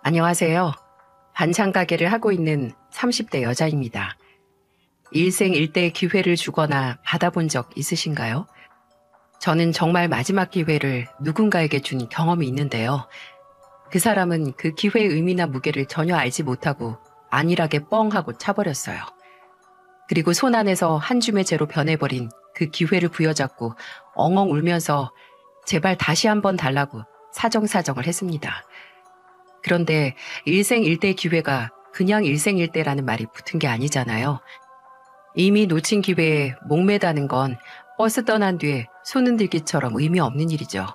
안녕하세요. 반찬 가게를 하고 있는 30대 여자입니다. 일생일대의 기회를 주거나 받아본 적 있으신가요? 저는 정말 마지막 기회를 누군가에게 준 경험이 있는데요. 그 사람은 그 기회의 의미나 무게를 전혀 알지 못하고 안일하게 뻥 하고 차버렸어요. 그리고 손 안에서 한 줌의 재로 변해버린 그 기회를 부여잡고 엉엉 울면서 제발 다시 한번 달라고 사정사정을 했습니다. 그런데 일생일대의 기회가 그냥 일생일대라는 말이 붙은 게 아니잖아요. 이미 놓친 기회에 목매다는 건 버스 떠난 뒤에 손 흔들기처럼 의미 없는 일이죠.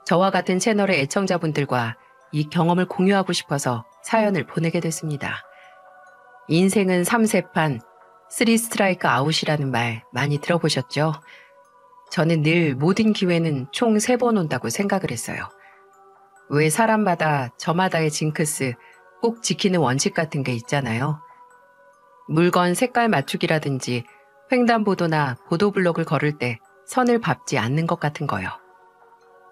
저와 같은 채널의 애청자분들과 이 경험을 공유하고 싶어서 사연을 보내게 됐습니다. 인생은 3세판, 3 스트라이크 아웃이라는 말 많이 들어보셨죠? 저는 늘 모든 기회는 총 3번 온다고 생각을 했어요. 왜 사람마다 저마다의 징크스, 꼭 지키는 원칙 같은 게 있잖아요. 물건 색깔 맞추기라든지 횡단보도나 보도블록을 걸을 때 선을 밟지 않는 것 같은 거요.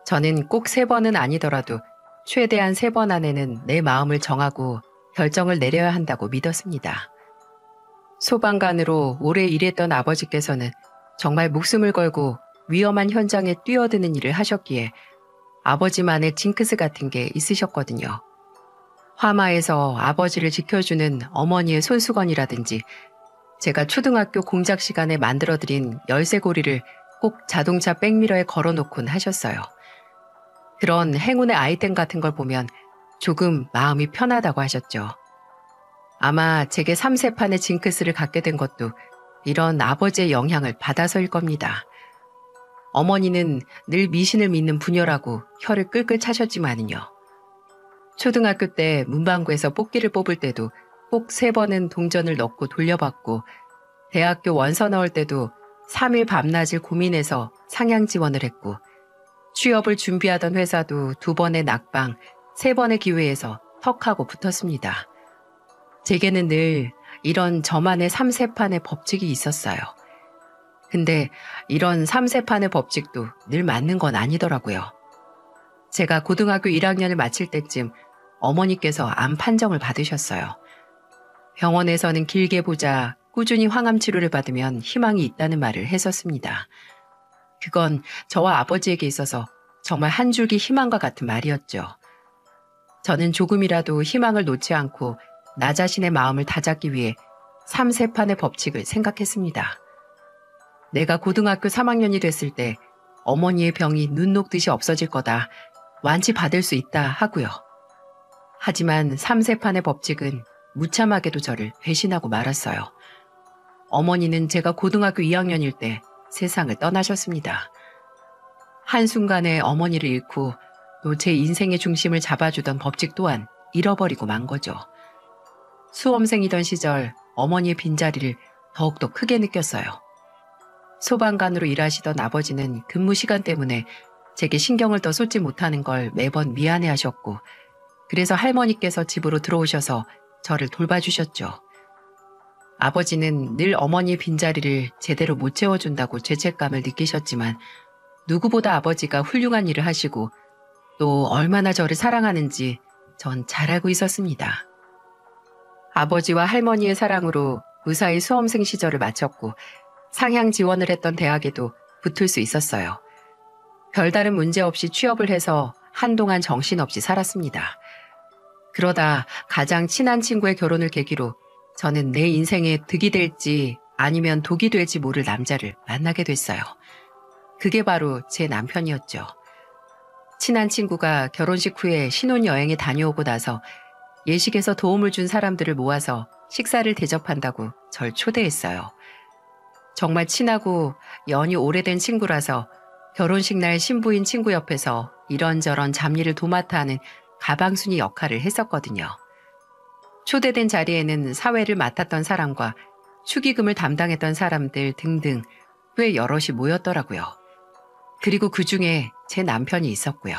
저는 꼭 3번은 아니더라도 최대한 3번 안에는 내 마음을 정하고 결정을 내려야 한다고 믿었습니다. 소방관으로 오래 일했던 아버지께서는 정말 목숨을 걸고 위험한 현장에 뛰어드는 일을 하셨기에 아버지만의 징크스 같은 게 있으셨거든요. 화마에서 아버지를 지켜주는 어머니의 손수건이라든지 제가 초등학교 공작 시간에 만들어드린 열쇠고리를 꼭 자동차 백미러에 걸어놓곤 하셨어요. 그런 행운의 아이템 같은 걸 보면 조금 마음이 편하다고 하셨죠. 아마 제게 3세판의 징크스를 갖게 된 것도 이런 아버지의 영향을 받아서일 겁니다. 어머니는 늘 미신을 믿는 부녀라고 혀를 끌끌 차셨지만은요. 초등학교 때 문방구에서 뽑기를 뽑을 때도 꼭 3번은 동전을 넣고 돌려받고 대학교 원서 넣을 때도 3일 밤낮을 고민해서 상향 지원을 했고 취업을 준비하던 회사도 2번의 낙방, 3번의 기회에서 턱하고 붙었습니다. 제게는 늘 이런 저만의 3세판의 법칙이 있었어요. 근데 이런 3세판의 법칙도 늘 맞는 건 아니더라고요. 제가 고등학교 1학년을 마칠 때쯤 어머니께서 암 판정을 받으셨어요. 병원에서는 길게 보자 꾸준히 항암 치료를 받으면 희망이 있다는 말을 했었습니다. 그건 저와 아버지에게 있어서 정말 한 줄기 희망과 같은 말이었죠. 저는 조금이라도 희망을 놓지 않고 나 자신의 마음을 다잡기 위해 3세판의 법칙을 생각했습니다. 내가 고등학교 3학년이 됐을 때 어머니의 병이 눈 녹듯이 없어질 거다, 완치받을 수 있다 하고요. 하지만 3세판의 법칙은 무참하게도 저를 배신하고 말았어요. 어머니는 제가 고등학교 2학년일 때 세상을 떠나셨습니다. 한순간에 어머니를 잃고 또 제 인생의 중심을 잡아주던 법칙 또한 잃어버리고 만 거죠. 수험생이던 시절 어머니의 빈자리를 더욱더 크게 느꼈어요. 소방관으로 일하시던 아버지는 근무 시간 때문에 제게 신경을 더 쏟지 못하는 걸 매번 미안해하셨고 그래서 할머니께서 집으로 들어오셔서 저를 돌봐주셨죠. 아버지는 늘 어머니의 빈자리를 제대로 못 채워준다고 죄책감을 느끼셨지만 누구보다 아버지가 훌륭한 일을 하시고 또 얼마나 저를 사랑하는지 전 잘 알고 있었습니다. 아버지와 할머니의 사랑으로 무사히 수험생 시절을 마쳤고 상향 지원을 했던 대학에도 붙을 수 있었어요. 별다른 문제 없이 취업을 해서 한동안 정신없이 살았습니다. 그러다 가장 친한 친구의 결혼을 계기로 저는 내 인생에 득이 될지 아니면 독이 될지 모를 남자를 만나게 됐어요. 그게 바로 제 남편이었죠. 친한 친구가 결혼식 후에 신혼여행에 다녀오고 나서 예식에서 도움을 준 사람들을 모아서 식사를 대접한다고 절 초대했어요. 정말 친하고 연이 오래된 친구라서 결혼식 날 신부인 친구 옆에서 이런저런 잡일을 도맡아 하는 가방순이 역할을 했었거든요. 초대된 자리에는 사회를 맡았던 사람과 축의금을 담당했던 사람들 등등 꽤 여럿이 모였더라고요. 그리고 그 중에 제 남편이 있었고요.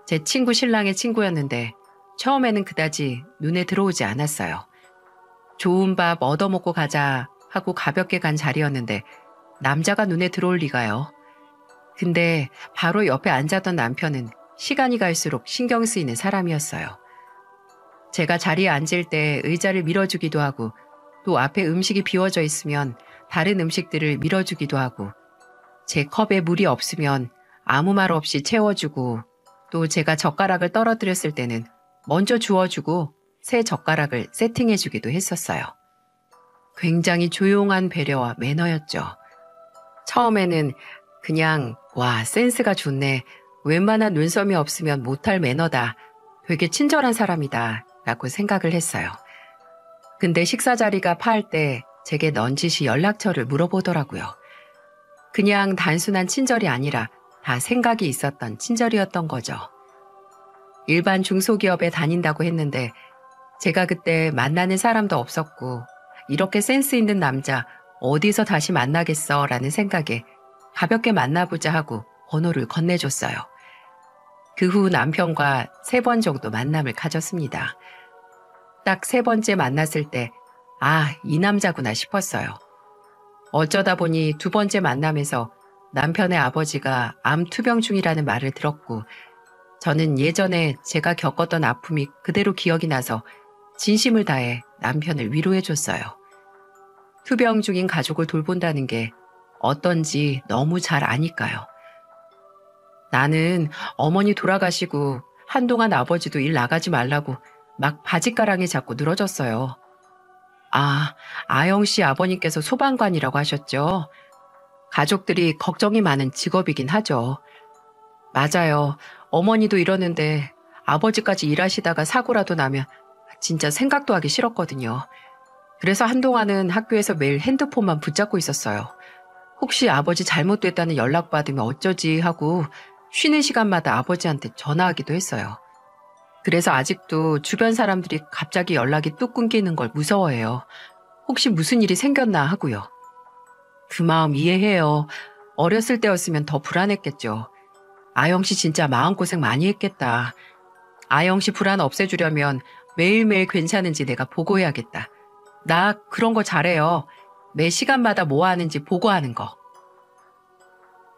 제 친구 신랑의 친구였는데 처음에는 그다지 눈에 들어오지 않았어요. 좋은 밥 얻어먹고 가자 하고 가볍게 간 자리였는데 남자가 눈에 들어올 리가요. 근데 바로 옆에 앉았던 남편은 시간이 갈수록 신경 쓰이는 사람이었어요. 제가 자리에 앉을 때 의자를 밀어주기도 하고 또 앞에 음식이 비워져 있으면 다른 음식들을 밀어주기도 하고 제 컵에 물이 없으면 아무 말 없이 채워주고 또 제가 젓가락을 떨어뜨렸을 때는 먼저 주워주고 새 젓가락을 세팅해주기도 했었어요. 굉장히 조용한 배려와 매너였죠. 처음에는 그냥 와 센스가 좋네. 웬만한 눈썹이 없으면 못할 매너다. 되게 친절한 사람이다. 라고 생각을 했어요. 근데 식사 자리가 파할 때 제게 넌지시 연락처를 물어보더라고요. 그냥 단순한 친절이 아니라 다 생각이 있었던 친절이었던 거죠. 일반 중소기업에 다닌다고 했는데 제가 그때 만나는 사람도 없었고 이렇게 센스 있는 남자 어디서 다시 만나겠어 라는 생각에 가볍게 만나보자 하고 번호를 건네줬어요. 그 후 남편과 3번 정도 만남을 가졌습니다. 딱 3번째 만났을 때 아, 이 남자구나 싶었어요. 어쩌다 보니 2번째 만남에서 남편의 아버지가 암 투병 중이라는 말을 들었고 저는 예전에 제가 겪었던 아픔이 그대로 기억이 나서 진심을 다해 남편을 위로해줬어요. 투병 중인 가족을 돌본다는 게 어떤지 너무 잘 아니까요. 나는 어머니 돌아가시고 한동안 아버지도 일 나가지 말라고 막 바짓가랑이 잡고 늘어졌어요. 아, 아영 씨 아버님께서 소방관이라고 하셨죠? 가족들이 걱정이 많은 직업이긴 하죠. 맞아요. 어머니도 이러는데 아버지까지 일하시다가 사고라도 나면 진짜 생각도 하기 싫었거든요. 그래서 한동안은 학교에서 매일 핸드폰만 붙잡고 있었어요. 혹시 아버지 잘못됐다는 연락 받으면 어쩌지 하고 쉬는 시간마다 아버지한테 전화하기도 했어요. 그래서 아직도 주변 사람들이 갑자기 연락이 뚝 끊기는 걸 무서워해요. 혹시 무슨 일이 생겼나 하고요. 그 마음 이해해요. 어렸을 때였으면 더 불안했겠죠. 아영 씨 진짜 마음고생 많이 했겠다. 아영 씨 불안 없애주려면 매일매일 괜찮은지 내가 보고해야겠다. 나 그런 거 잘해요. 매 시간마다 뭐 하는지 보고하는 거.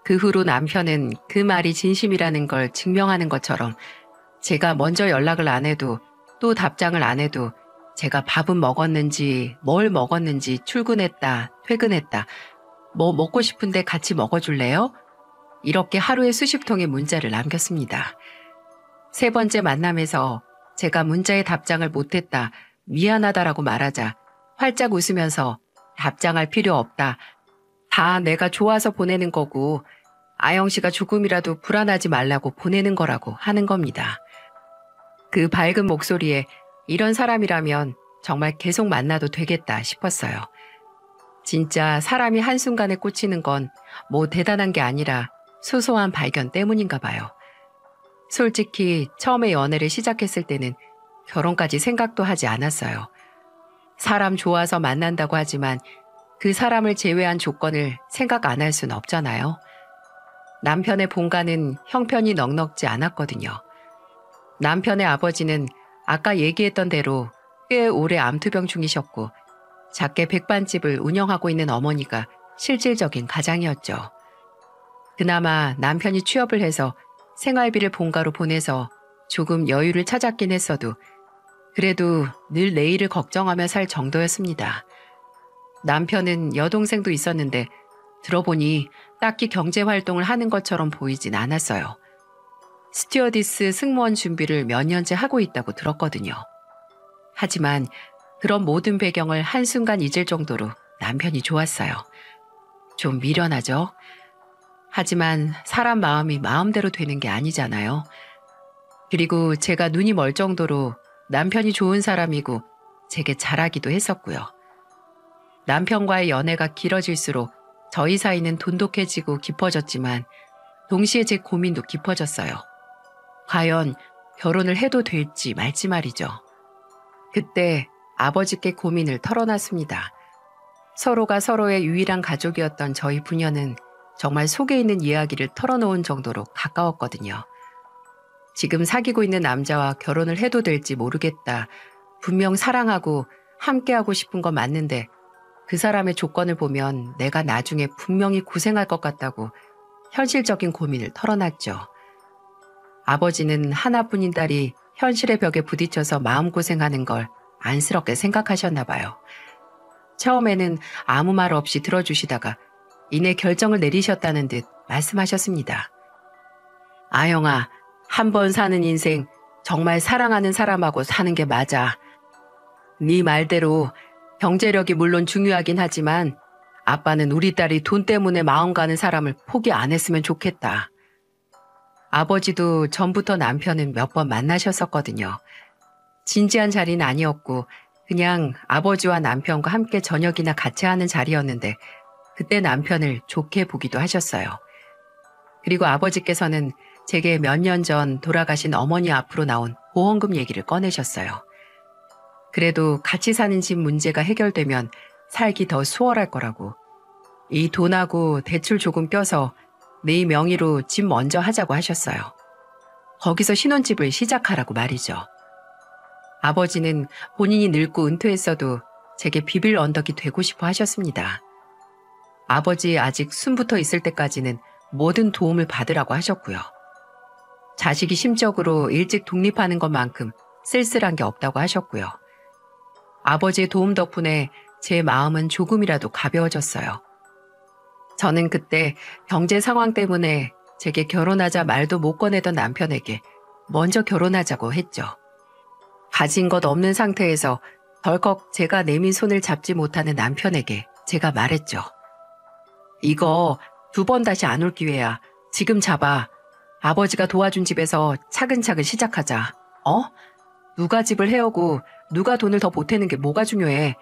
그 후로 남편은 그 말이 진심이라는 걸 증명하는 것처럼 제가 먼저 연락을 안 해도 또 답장을 안 해도 제가 밥은 먹었는지 뭘 먹었는지 출근했다 퇴근했다 뭐 먹고 싶은데 같이 먹어줄래요? 이렇게 하루에 수십 통의 문자를 남겼습니다. 3번째 만남에서 제가 문자에 답장을 못했다 미안하다라고 말하자 활짝 웃으면서 답장할 필요 없다. 다 내가 좋아서 보내는 거고 아영 씨가 조금이라도 불안하지 말라고 보내는 거라고 하는 겁니다. 그 밝은 목소리에 이런 사람이라면 정말 계속 만나도 되겠다 싶었어요. 진짜 사람이 한순간에 꽂히는 건 뭐 대단한 게 아니라 소소한 발견 때문인가 봐요. 솔직히 처음에 연애를 시작했을 때는 결혼까지 생각도 하지 않았어요. 사람 좋아서 만난다고 하지만 그 사람을 제외한 조건을 생각 안 할 순 없잖아요. 남편의 본가는 형편이 넉넉지 않았거든요. 남편의 아버지는 아까 얘기했던 대로 꽤 오래 암투병 중이셨고 작게 백반집을 운영하고 있는 어머니가 실질적인 가장이었죠. 그나마 남편이 취업을 해서 생활비를 본가로 보내서 조금 여유를 찾았긴 했어도 그래도 늘 내일을 걱정하며 살 정도였습니다. 남편은 여동생도 있었는데 들어보니 딱히 경제활동을 하는 것처럼 보이진 않았어요. 스튜어디스 승무원 준비를 몇 년째 하고 있다고 들었거든요. 하지만 그런 모든 배경을 한순간 잊을 정도로 남편이 좋았어요. 좀 미련하죠? 하지만 사람 마음이 마음대로 되는 게 아니잖아요. 그리고 제가 눈이 멀 정도로 남편이 좋은 사람이고 제게 잘하기도 했었고요. 남편과의 연애가 길어질수록 저희 사이는 돈독해지고 깊어졌지만 동시에 제 고민도 깊어졌어요. 과연 결혼을 해도 될지 말지 말이죠. 그때 아버지께 고민을 털어놨습니다. 서로가 서로의 유일한 가족이었던 저희 부녀는 정말 속에 있는 이야기를 털어놓은 정도로 가까웠거든요. 지금 사귀고 있는 남자와 결혼을 해도 될지 모르겠다. 분명 사랑하고 함께하고 싶은 건 맞는데 그 사람의 조건을 보면 내가 나중에 분명히 고생할 것 같다고 현실적인 고민을 털어놨죠. 아버지는 하나뿐인 딸이 현실의 벽에 부딪혀서 마음고생하는 걸 안쓰럽게 생각하셨나 봐요. 처음에는 아무 말 없이 들어주시다가 이내 결정을 내리셨다는 듯 말씀하셨습니다. 아영아, 한 번 사는 인생 정말 사랑하는 사람하고 사는 게 맞아. 네 말대로 경제력이 물론 중요하긴 하지만 아빠는 우리 딸이 돈 때문에 마음 가는 사람을 포기 안 했으면 좋겠다. 아버지도 전부터 남편은 몇 번 만나셨었거든요. 진지한 자리는 아니었고 그냥 아버지와 남편과 함께 저녁이나 같이 하는 자리였는데 그때 남편을 좋게 보기도 하셨어요. 그리고 아버지께서는 제게 몇 년 전 돌아가신 어머니 앞으로 나온 보험금 얘기를 꺼내셨어요. 그래도 같이 사는 집 문제가 해결되면 살기 더 수월할 거라고. 이 돈하고 대출 조금 껴서 네 명의로 집 먼저 하자고 하셨어요. 거기서 신혼집을 시작하라고 말이죠. 아버지는 본인이 늙고 은퇴했어도 제게 비빌 언덕이 되고 싶어 하셨습니다. 아버지 아직 숨부터 있을 때까지는 모든 도움을 받으라고 하셨고요. 자식이 심적으로 일찍 독립하는 것만큼 쓸쓸한 게 없다고 하셨고요. 아버지의 도움 덕분에 제 마음은 조금이라도 가벼워졌어요. 저는 그때 경제 상황 때문에 제게 결혼하자 말도 못 꺼내던 남편에게 먼저 결혼하자고 했죠. 가진 것 없는 상태에서 덜컥 제가 내민 손을 잡지 못하는 남편에게 제가 말했죠. 이거 2번 다시 안 올 기회야. 지금 잡아. 아버지가 도와준 집에서 차근차근 시작하자. 누가 집을 해오고 누가 돈을 더 보태는 게 뭐가 중요해.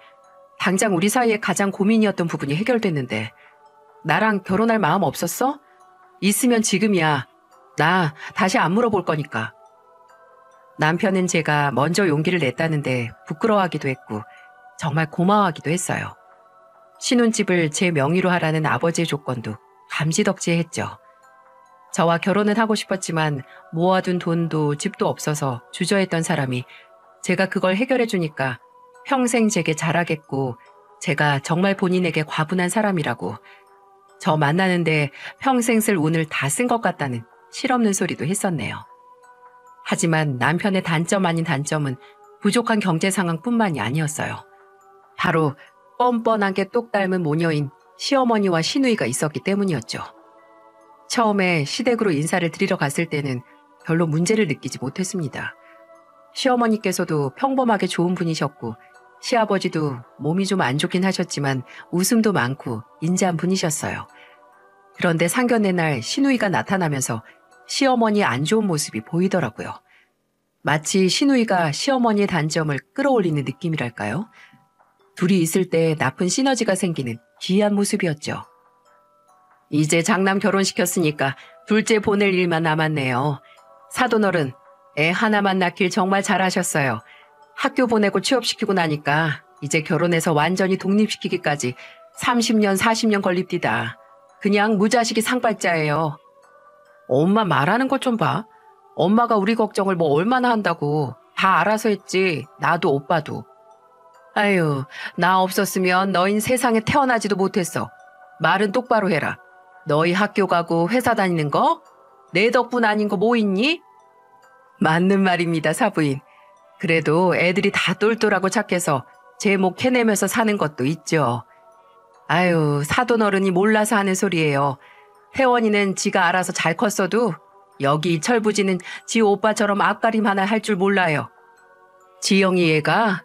당장 우리 사이에 가장 고민이었던 부분이 해결됐는데 나랑 결혼할 마음 없었어? 있으면 지금이야. 나 다시 안 물어볼 거니까. 남편은 제가 먼저 용기를 냈다는데 부끄러워하기도 했고 정말 고마워하기도 했어요. 신혼집을 제 명의로 하라는 아버지의 조건도 감지덕지했죠. 저와 결혼은 하고 싶었지만 모아둔 돈도 집도 없어서 주저했던 사람이 제가 그걸 해결해 주니까 평생 제게 잘하겠고 제가 정말 본인에게 과분한 사람이라고 저 만나는데 평생 쓸 운을 다 쓴 것 같다는 실없는 소리도 했었네요. 하지만 남편의 단점 아닌 단점은 부족한 경제 상황뿐만이 아니었어요. 바로 뻔뻔하게 똑 닮은 모녀인 시어머니와 시누이가 있었기 때문이었죠. 처음에 시댁으로 인사를 드리러 갔을 때는 별로 문제를 느끼지 못했습니다. 시어머니께서도 평범하게 좋은 분이셨고 시아버지도 몸이 좀 안 좋긴 하셨지만 웃음도 많고 인자한 분이셨어요. 그런데 상견례 날 시누이가 나타나면서 시어머니의 안 좋은 모습이 보이더라고요. 마치 시누이가 시어머니의 단점을 끌어올리는 느낌이랄까요? 둘이 있을 때 나쁜 시너지가 생기는 기이한 모습이었죠. 이제 장남 결혼시켰으니까 둘째 보낼 일만 남았네요. 사돈어른, 애 하나만 낳길 정말 잘하셨어요. 학교 보내고 취업시키고 나니까 이제 결혼해서 완전히 독립시키기까지 30년, 40년 걸립디다. 그냥 무자식이 상발자예요. 엄마 말하는 것 좀 봐. 엄마가 우리 걱정을 뭐 얼마나 한다고. 다 알아서 했지. 나도 오빠도. 아유, 나 없었으면 너흰 세상에 태어나지도 못했어. 말은 똑바로 해라. 너희 학교 가고 회사 다니는 거? 내 덕분 아닌 거 뭐 있니? 맞는 말입니다, 사부인. 그래도 애들이 다 똘똘하고 착해서 제 목 캐내면서 사는 것도 있죠. 아유, 사돈어른이 몰라서 하는 소리예요. 혜원이는 지가 알아서 잘 컸어도 여기 철부지는 지 오빠처럼 앞가림 하나 할 줄 몰라요. 지영이 얘가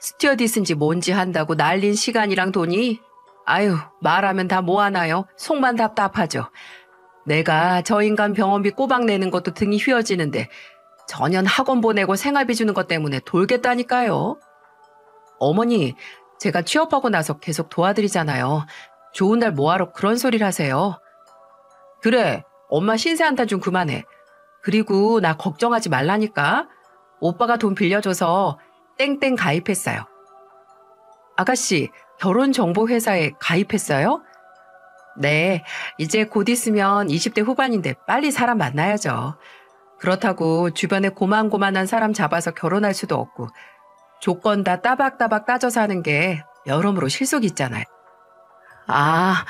스튜어디스인지 뭔지 한다고 날린 시간이랑 돈이 아유, 말하면 다 뭐하나요? 속만 답답하죠. 내가 저 인간 병원비 꼬박 내는 것도 등이 휘어지는데 전년 학원 보내고 생활비 주는 것 때문에 돌겠다니까요. 어머니, 제가 취업하고 나서 계속 도와드리잖아요. 좋은 날 뭐하러 그런 소리를 하세요. 그래, 엄마 신세 한탄 좀 그만해. 그리고 나 걱정하지 말라니까. 오빠가 돈 빌려줘서 땡땡 가입했어요. 아가씨, 결혼정보회사에 가입했어요? 네, 이제 곧 있으면 20대 후반인데 빨리 사람 만나야죠. 그렇다고 주변에 고만고만한 사람 잡아서 결혼할 수도 없고 조건 다 따박따박 따져서 하는 게 여러모로 실속이 있잖아요. 아,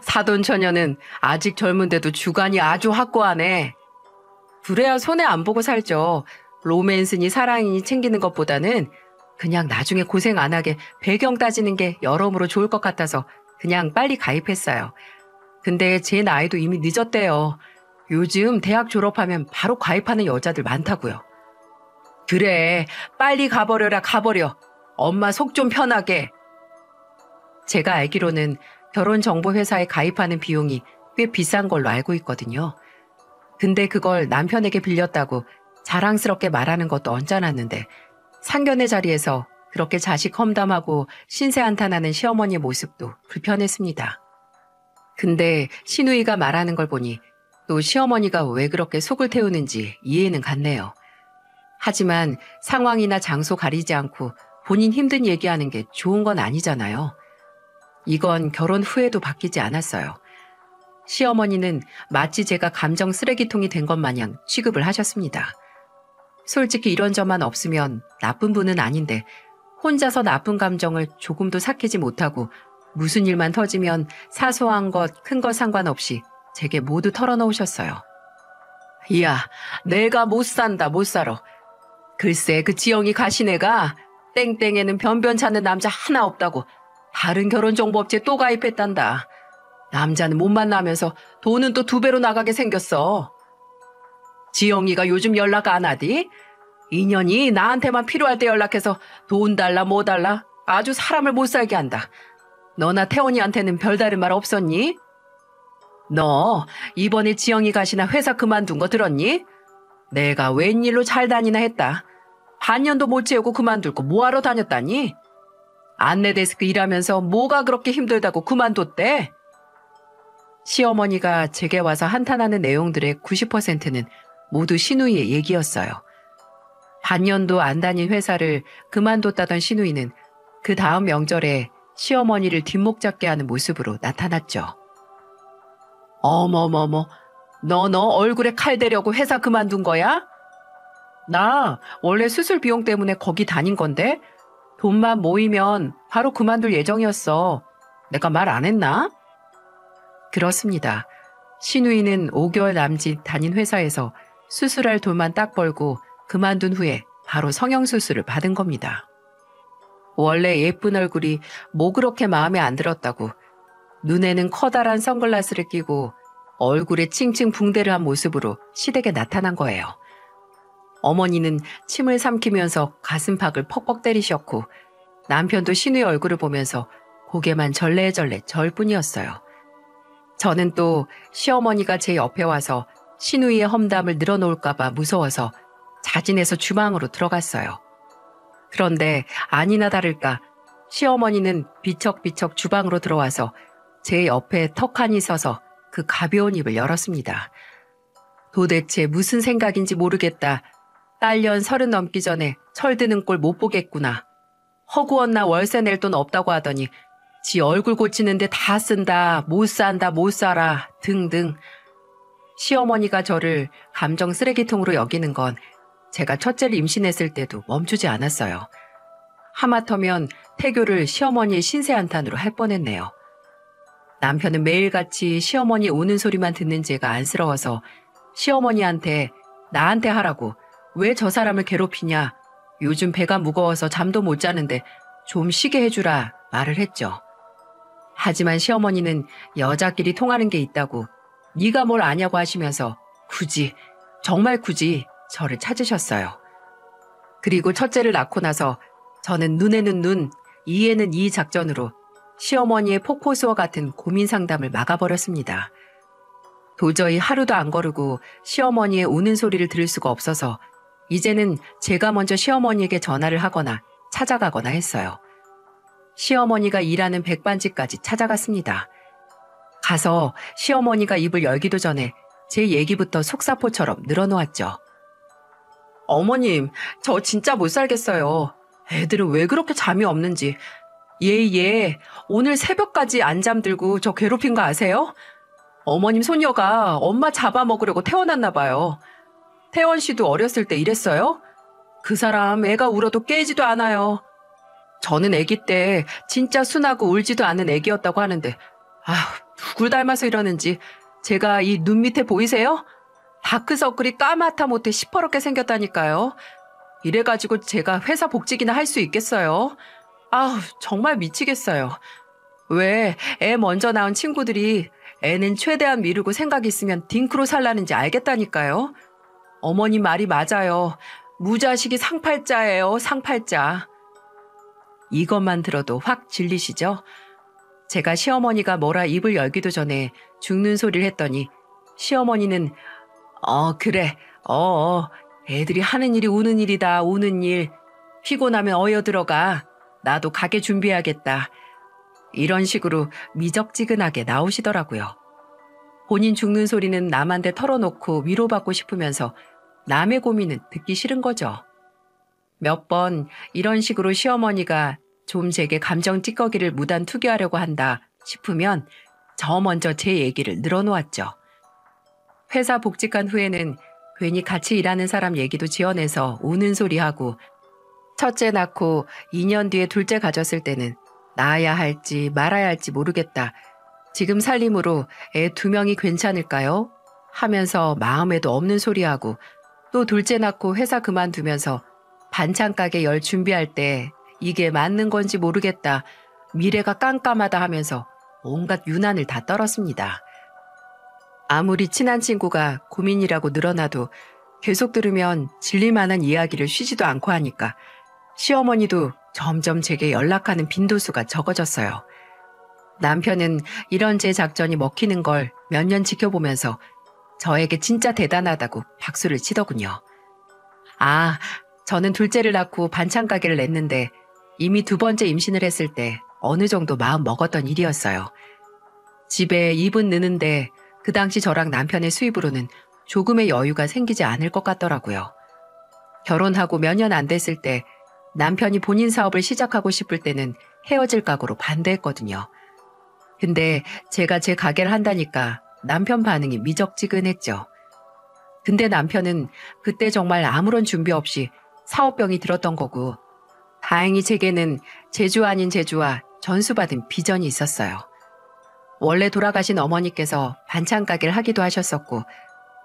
사돈 처녀는 아직 젊은데도 주관이 아주 확고하네. 그래야 손해 안 보고 살죠. 로맨스니 사랑이니 챙기는 것보다는 그냥 나중에 고생 안 하게 배경 따지는 게 여러모로 좋을 것 같아서 그냥 빨리 가입했어요. 근데 제 나이도 이미 늦었대요. 요즘 대학 졸업하면 바로 가입하는 여자들 많다고요. 그래, 빨리 가버려라, 가버려. 엄마 속 좀 편하게. 제가 알기로는 결혼정보회사에 가입하는 비용이 꽤 비싼 걸로 알고 있거든요. 근데 그걸 남편에게 빌렸다고 자랑스럽게 말하는 것도 언짢았는데 상견례 자리에서 그렇게 자식 험담하고 신세 한탄하는 시어머니의 모습도 불편했습니다. 근데 시누이가 말하는 걸 보니 또 시어머니가 왜 그렇게 속을 태우는지 이해는 갔네요. 하지만 상황이나 장소 가리지 않고 본인 힘든 얘기하는 게 좋은 건 아니잖아요. 이건 결혼 후에도 바뀌지 않았어요. 시어머니는 마치 제가 감정 쓰레기통이 된 것 마냥 취급을 하셨습니다. 솔직히 이런 점만 없으면 나쁜 분은 아닌데 혼자서 나쁜 감정을 조금도 삭히지 못하고 무슨 일만 터지면 사소한 것, 큰 것 상관없이 제게 모두 털어놓으셨어요. 이야, 내가 못 산다, 못 살아. 글쎄 그 지영이 가신 애가 땡땡에는 변변 찾는 남자 하나 없다고 다른 결혼정보업체 또 가입했단다. 남자는 못 만나면서 돈은 또 2배로 나가게 생겼어. 지영이가 요즘 연락 안 하디? 인연이 나한테만 필요할 때 연락해서 돈 달라 뭐 달라 아주 사람을 못 살게 한다. 너나 태원이한테는 별다른 말 없었니? 너 이번에 지영이 가시나 회사 그만둔 거 들었니? 내가 웬일로 잘 다니나 했다. 반년도 못 채우고 그만둘고 뭐하러 다녔다니? 안내데스크 일하면서 뭐가 그렇게 힘들다고 그만뒀대? 시어머니가 제게 와서 한탄하는 내용들의 90%는 모두 시누이의 얘기였어요. 반년도 안 다닌 회사를 그만뒀다던 시누이는 그 다음 명절에 시어머니를 뒷목 잡게 하는 모습으로 나타났죠. 어머머머, 너 얼굴에 칼 대려고 회사 그만둔 거야? 나 원래 수술 비용 때문에 거기 다닌 건데 돈만 모이면 바로 그만둘 예정이었어. 내가 말 안 했나? 그렇습니다. 시누이는 5개월 남짓 다닌 회사에서 수술할 돈만 딱 벌고 그만둔 후에 바로 성형수술을 받은 겁니다. 원래 예쁜 얼굴이 뭐 그렇게 마음에 안 들었다고 눈에는 커다란 선글라스를 끼고 얼굴에 칭칭 붕대를 한 모습으로 시댁에 나타난 거예요. 어머니는 침을 삼키면서 가슴팍을 퍽퍽 때리셨고 남편도 시누이 얼굴을 보면서 고개만 절레절레 절 뿐이었어요. 저는 또 시어머니가 제 옆에 와서 시누이의 험담을 늘어놓을까봐 무서워서 자진해서 주방으로 들어갔어요. 그런데 아니나 다를까 시어머니는 비척비척 주방으로 들어와서 제 옆에 턱하니 서서 그 가벼운 입을 열었습니다. 도대체 무슨 생각인지 모르겠다. 딸년 30 넘기 전에 철드는 꼴 못 보겠구나. 허구었나 월세 낼 돈 없다고 하더니 지 얼굴 고치는데 다 쓴다, 못 산다, 못 살아 등등. 시어머니가 저를 감정 쓰레기통으로 여기는 건 제가 첫째를 임신했을 때도 멈추지 않았어요. 하마터면 태교를 시어머니의 신세 한탄으로 할 뻔했네요. 남편은 매일같이 시어머니 우는 소리만 듣는 제가 안쓰러워서 시어머니한테 나한테 하라고 왜 저 사람을 괴롭히냐. 요즘 배가 무거워서 잠도 못 자는데 좀 쉬게 해주라 말을 했죠. 하지만 시어머니는 여자끼리 통하는 게 있다고 네가 뭘 아냐고 하시면서 굳이 정말 굳이 저를 찾으셨어요. 그리고 첫째를 낳고 나서 저는 눈에는 눈, 이에는 이 작전으로 시어머니의 폭포수와 같은 고민 상담을 막아버렸습니다. 도저히 하루도 안 거르고 시어머니의 우는 소리를 들을 수가 없어서 이제는 제가 먼저 시어머니에게 전화를 하거나 찾아가거나 했어요. 시어머니가 일하는 백반집까지 찾아갔습니다. 가서 시어머니가 입을 열기도 전에 제 얘기부터 속사포처럼 늘어놓았죠. 어머님, 저 진짜 못 살겠어요. 애들은 왜 그렇게 잠이 없는지. 얘 오늘 새벽까지 안 잠들고 저 괴롭힌 거 아세요? 어머님 손녀가 엄마 잡아먹으려고 태어났나 봐요. 태원 씨도 어렸을 때 이랬어요? 그 사람 애가 울어도 깨지도 않아요. 저는 애기 때 진짜 순하고 울지도 않은 애기였다고 하는데 누굴 닮아서 이러는지 제가 이 눈 밑에 보이세요? 다크서클이 까맣다 못해 시퍼렇게 생겼다니까요. 이래가지고 제가 회사 복직이나 할 수 있겠어요? 아우, 정말 미치겠어요. 왜 애 먼저 낳은 친구들이 애는 최대한 미루고 생각 있으면 딩크로 살라는지 알겠다니까요. 어머니 말이 맞아요. 무자식이 상팔자예요, 상팔자. 이것만 들어도 확 질리시죠? 제가 시어머니가 뭐라 입을 열기도 전에 죽는 소리를 했더니 시어머니는 그래, 애들이 하는 일이 우는 일이다, 우는 일. 피곤하면 어여 들어가. 나도 가게 준비해야겠다. 이런 식으로 미적지근하게 나오시더라고요. 본인 죽는 소리는 남한테 털어놓고 위로받고 싶으면서 남의 고민은 듣기 싫은 거죠. 몇 번 이런 식으로 시어머니가 좀 제게 감정 찌꺼기를 무단 투기하려고 한다 싶으면 저 먼저 제 얘기를 늘어놓았죠. 회사 복직한 후에는 괜히 같이 일하는 사람 얘기도 지어내서 우는 소리하고 첫째 낳고 2년 뒤에 둘째 가졌을 때는 낳아야 할지 말아야 할지 모르겠다. 지금 살림으로 애 2명이 괜찮을까요? 하면서 마음에도 없는 소리하고 또 둘째 낳고 회사 그만두면서 반찬 가게 열 준비할 때 이게 맞는 건지 모르겠다. 미래가 깜깜하다 하면서 온갖 유난을 다 떨었습니다. 아무리 친한 친구가 고민이라고 늘어나도 계속 들으면 질릴만한 이야기를 쉬지도 않고 하니까 시어머니도 점점 제게 연락하는 빈도수가 적어졌어요. 남편은 이런 제 작전이 먹히는 걸 몇 년 지켜보면서 저에게 진짜 대단하다고 박수를 치더군요. 저는 둘째를 낳고 반찬 가게를 냈는데 이미 2번째 임신을 했을 때 어느 정도 마음 먹었던 일이었어요. 집에 입은 느는데 그 당시 저랑 남편의 수입으로는 조금의 여유가 생기지 않을 것 같더라고요. 결혼하고 몇 년 안 됐을 때 남편이 본인 사업을 시작하고 싶을 때는 헤어질 각오로 반대했거든요. 근데 제가 제 가게를 한다니까 남편 반응이 미적지근했죠. 근데 남편은 그때 정말 아무런 준비 없이 사업병이 들었던 거고 다행히 제게는 재주 아닌 재주와 전수받은 비전이 있었어요. 원래 돌아가신 어머니께서 반찬 가게를 하기도 하셨었고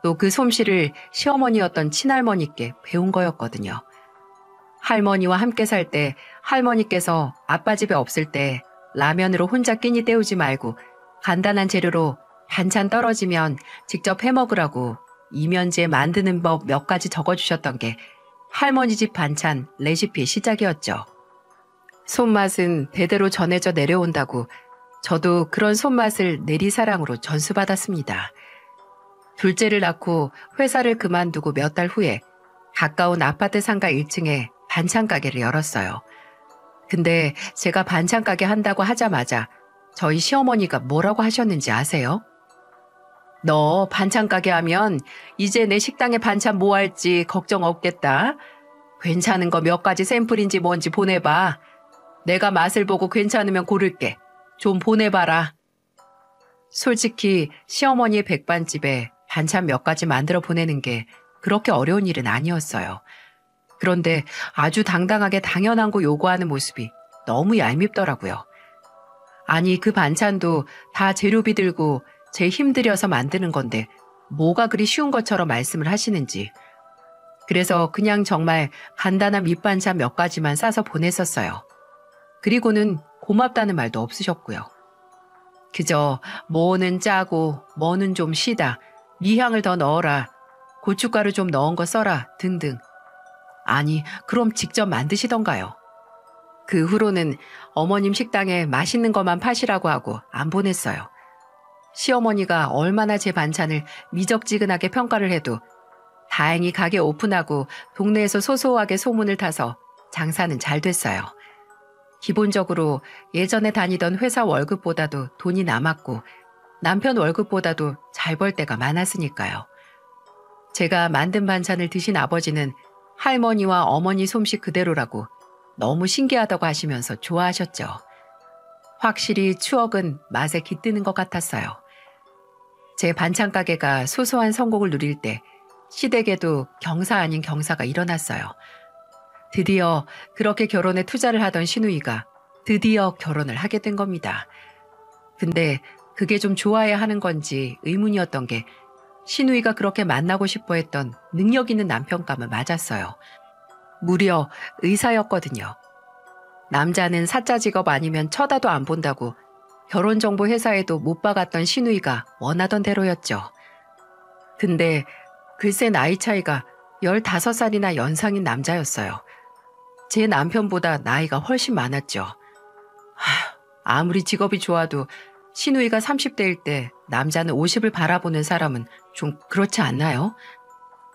또 그 솜씨를 시어머니였던 친할머니께 배운 거였거든요. 할머니와 함께 살 때 할머니께서 아빠 집에 없을 때 라면으로 혼자 끼니 때우지 말고 간단한 재료로 반찬 떨어지면 직접 해먹으라고 이면지에 만드는 법 몇 가지 적어주셨던 게 할머니 집 반찬 레시피의 시작이었죠. 손맛은 대대로 전해져 내려온다고 저도 그런 손맛을 내리사랑으로 전수받았습니다. 둘째를 낳고 회사를 그만두고 몇 달 후에 가까운 아파트 상가 1층에 반찬 가게를 열었어요. 근데 제가 반찬 가게 한다고 하자마자 저희 시어머니가 뭐라고 하셨는지 아세요? 너 반찬 가게 하면 이제 내 식당에 반찬 뭐 할지 걱정 없겠다. 괜찮은 거 몇 가지 샘플인지 뭔지 보내봐. 내가 맛을 보고 괜찮으면 고를게. 좀 보내봐라. 솔직히 시어머니의 백반집에 반찬 몇 가지 만들어 보내는 게 그렇게 어려운 일은 아니었어요. 그런데 아주 당당하게 당연한 거 요구하는 모습이 너무 얄밉더라고요. 아니 그 반찬도 다 재료비 들고 제 힘들여서 만드는 건데 뭐가 그리 쉬운 것처럼 말씀을 하시는지. 그래서 그냥 정말 간단한 밑반찬 몇 가지만 싸서 보냈었어요. 그리고는 고맙다는 말도 없으셨고요. 그저 뭐는 짜고 뭐는 좀 시다, 미향을 더 넣어라, 고춧가루 좀 넣은 거 써라 등등. 아니 그럼 직접 만드시던가요. 그 후로는 어머님 식당에 맛있는 것만 파시라고 하고 안 보냈어요. 시어머니가 얼마나 제 반찬을 미적지근하게 평가를 해도 다행히 가게 오픈하고 동네에서 소소하게 소문을 타서 장사는 잘 됐어요. 기본적으로 예전에 다니던 회사 월급보다도 돈이 남았고 남편 월급보다도 잘 벌 때가 많았으니까요. 제가 만든 반찬을 드신 아버지는 할머니와 어머니 솜씨 그대로라고 너무 신기하다고 하시면서 좋아하셨죠. 확실히 추억은 맛에 깃드는 것 같았어요. 제 반찬 가게가 소소한 성공을 누릴 때 시댁에도 경사 아닌 경사가 일어났어요. 드디어 그렇게 결혼에 투자를 하던 시누이가 드디어 결혼을 하게 된 겁니다. 근데 그게 좀 좋아야 하는 건지 의문이었던 게 신우이가 그렇게 만나고 싶어 했던 능력 있는 남편감은 맞았어요. 무려 의사였거든요. 남자는 사짜 직업 아니면 쳐다도 안 본다고 결혼정보 회사에도 못 박았던 신우이가 원하던 대로였죠. 근데 글쎄 나이 차이가 15살이나 연상인 남자였어요. 제 남편보다 나이가 훨씬 많았죠. 아무리 직업이 좋아도 신우이가 30대일 때 남자는 50을 바라보는 사람은 좀 그렇지 않나요?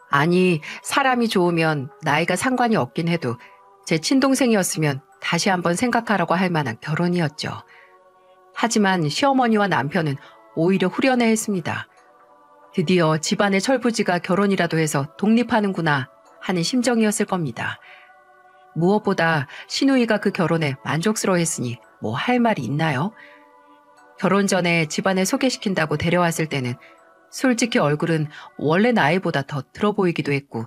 아니, 사람이 좋으면 나이가 상관이 없긴 해도 제 친동생이었으면 다시 한번 생각하라고 할 만한 결혼이었죠. 하지만 시어머니와 남편은 오히려 후련해했습니다. 드디어 집안의 철부지가 결혼이라도 해서 독립하는구나 하는 심정이었을 겁니다. 무엇보다 신우이가 그 결혼에 만족스러워했으니 뭐 할 말이 있나요? 결혼 전에 집안에 소개시킨다고 데려왔을 때는 솔직히 얼굴은 원래 나이보다 더 들어 보이기도 했고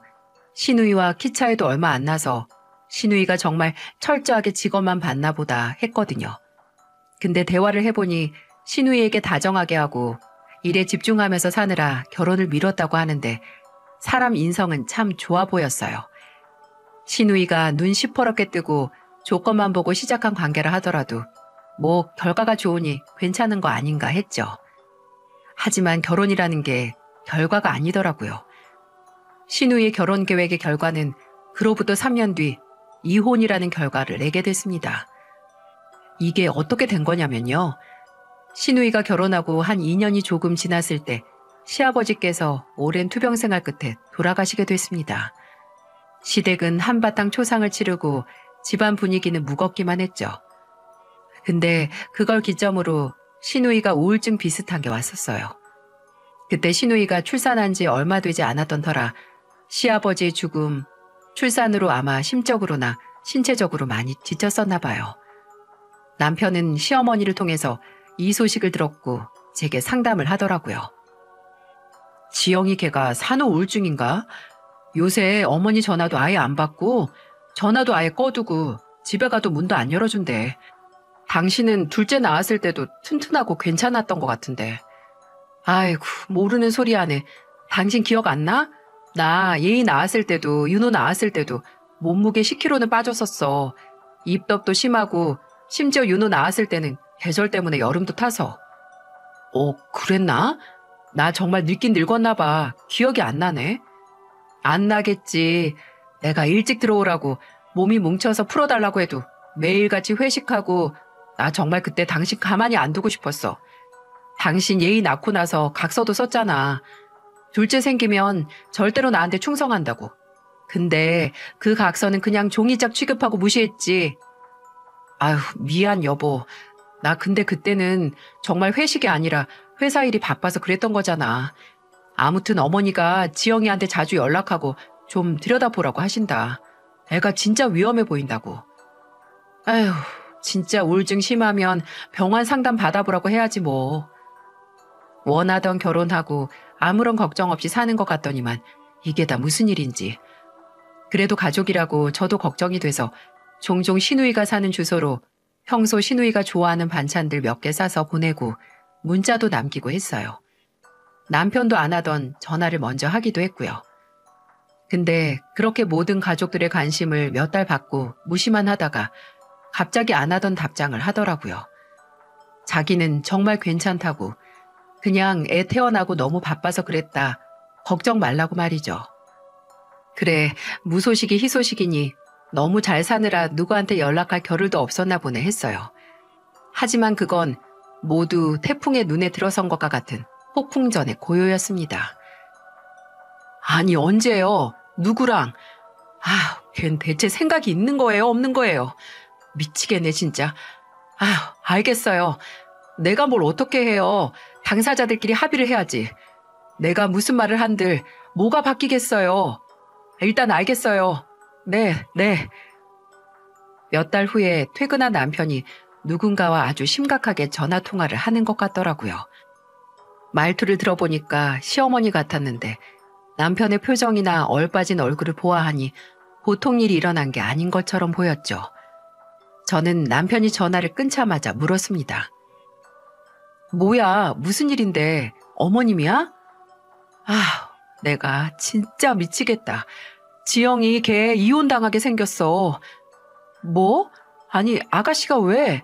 신우이와 키 차이도 얼마 안 나서 신우이가 정말 철저하게 직업만 봤나 보다 했거든요. 근데 대화를 해보니 신우이에게 다정하게 하고 일에 집중하면서 사느라 결혼을 미뤘다고 하는데 사람 인성은 참 좋아 보였어요. 신우이가 눈 시퍼렇게 뜨고 조건만 보고 시작한 관계라 하더라도 뭐 결과가 좋으니 괜찮은 거 아닌가 했죠. 하지만 결혼이라는 게 결과가 아니더라고요. 신우이의 결혼 계획의 결과는 그로부터 3년 뒤 이혼이라는 결과를 내게 됐습니다. 이게 어떻게 된 거냐면요. 신우이가 결혼하고 한 2년이 조금 지났을 때 시아버지께서 오랜 투병 생활 끝에 돌아가시게 됐습니다. 시댁은 한바탕 초상을 치르고 집안 분위기는 무겁기만 했죠. 근데 그걸 기점으로 신우이가 우울증 비슷한 게 왔었어요. 그때 신우이가 출산한 지 얼마 되지 않았던 터라 시아버지의 죽음, 출산으로 아마 심적으로나 신체적으로 많이 지쳤었나 봐요. 남편은 시어머니를 통해서 이 소식을 들었고 제게 상담을 하더라고요. 지영이 걔가 산후 우울증인가? 요새 어머니 전화도 아예 안 받고 전화도 아예 꺼두고 집에 가도 문도 안 열어준대. 당신은 둘째 낳았을 때도 튼튼하고 괜찮았던 것 같은데. 아이고 모르는 소리 하네. 당신 기억 안 나? 나 예희 낳았을 때도 윤호 낳았을 때도 몸무게 10kg는 빠졌었어. 입덧도 심하고 심지어 윤호 낳았을 때는 계절 때문에 여름도 타서. 그랬나? 나 정말 늙긴 늙었나 봐. 기억이 안 나네. 안 나겠지. 내가 일찍 들어오라고 몸이 뭉쳐서 풀어달라고 해도 매일같이 회식하고 나 정말 그때 당신 가만히 안 두고 싶었어. 당신 예희 낳고 나서 각서도 썼잖아. 둘째 생기면 절대로 나한테 충성한다고. 근데 그 각서는 그냥 종이짝 취급하고 무시했지. 아휴 미안 여보. 나 근데 그때는 정말 회식이 아니라 회사 일이 바빠서 그랬던 거잖아. 아무튼 어머니가 지영이한테 자주 연락하고 좀 들여다보라고 하신다. 애가 진짜 위험해 보인다고. 아휴 진짜 우울증 심하면 병원 상담 받아보라고 해야지 뭐. 원하던 결혼하고 아무런 걱정 없이 사는 것 같더니만 이게 다 무슨 일인지. 그래도 가족이라고 저도 걱정이 돼서 종종 신우이가 사는 주소로 평소 신우이가 좋아하는 반찬들 몇 개 싸서 보내고 문자도 남기고 했어요. 남편도 안 하던 전화를 먼저 하기도 했고요. 근데 그렇게 모든 가족들의 관심을 몇 달 받고 무시만 하다가 갑자기 안 하던 답장을 하더라고요. 자기는 정말 괜찮다고 그냥 애 태어나고 너무 바빠서 그랬다. 걱정 말라고 말이죠. 그래 무소식이 희소식이니 너무 잘 사느라 누구한테 연락할 겨를도 없었나 보네 했어요. 하지만 그건 모두 태풍의 눈에 들어선 것과 같은 폭풍전의 고요였습니다. 아니 언제요? 누구랑? 걘 대체 생각이 있는 거예요? 없는 거예요? 미치겠네 진짜. 알겠어요. 내가 뭘 어떻게 해요. 당사자들끼리 합의를 해야지. 내가 무슨 말을 한들 뭐가 바뀌겠어요. 일단 알겠어요. 네. 몇 달 후에 퇴근한 남편이 누군가와 아주 심각하게 전화통화를 하는 것 같더라고요. 말투를 들어보니까 시어머니 같았는데 남편의 표정이나 얼빠진 얼굴을 보아하니 보통 일이 일어난 게 아닌 것처럼 보였죠. 저는 남편이 전화를 끊자마자 물었습니다. 뭐야, 무슨 일인데? 어머님이야? 내가 진짜 미치겠다. 지영이 걔 이혼당하게 생겼어. 뭐? 아니, 아가씨가 왜?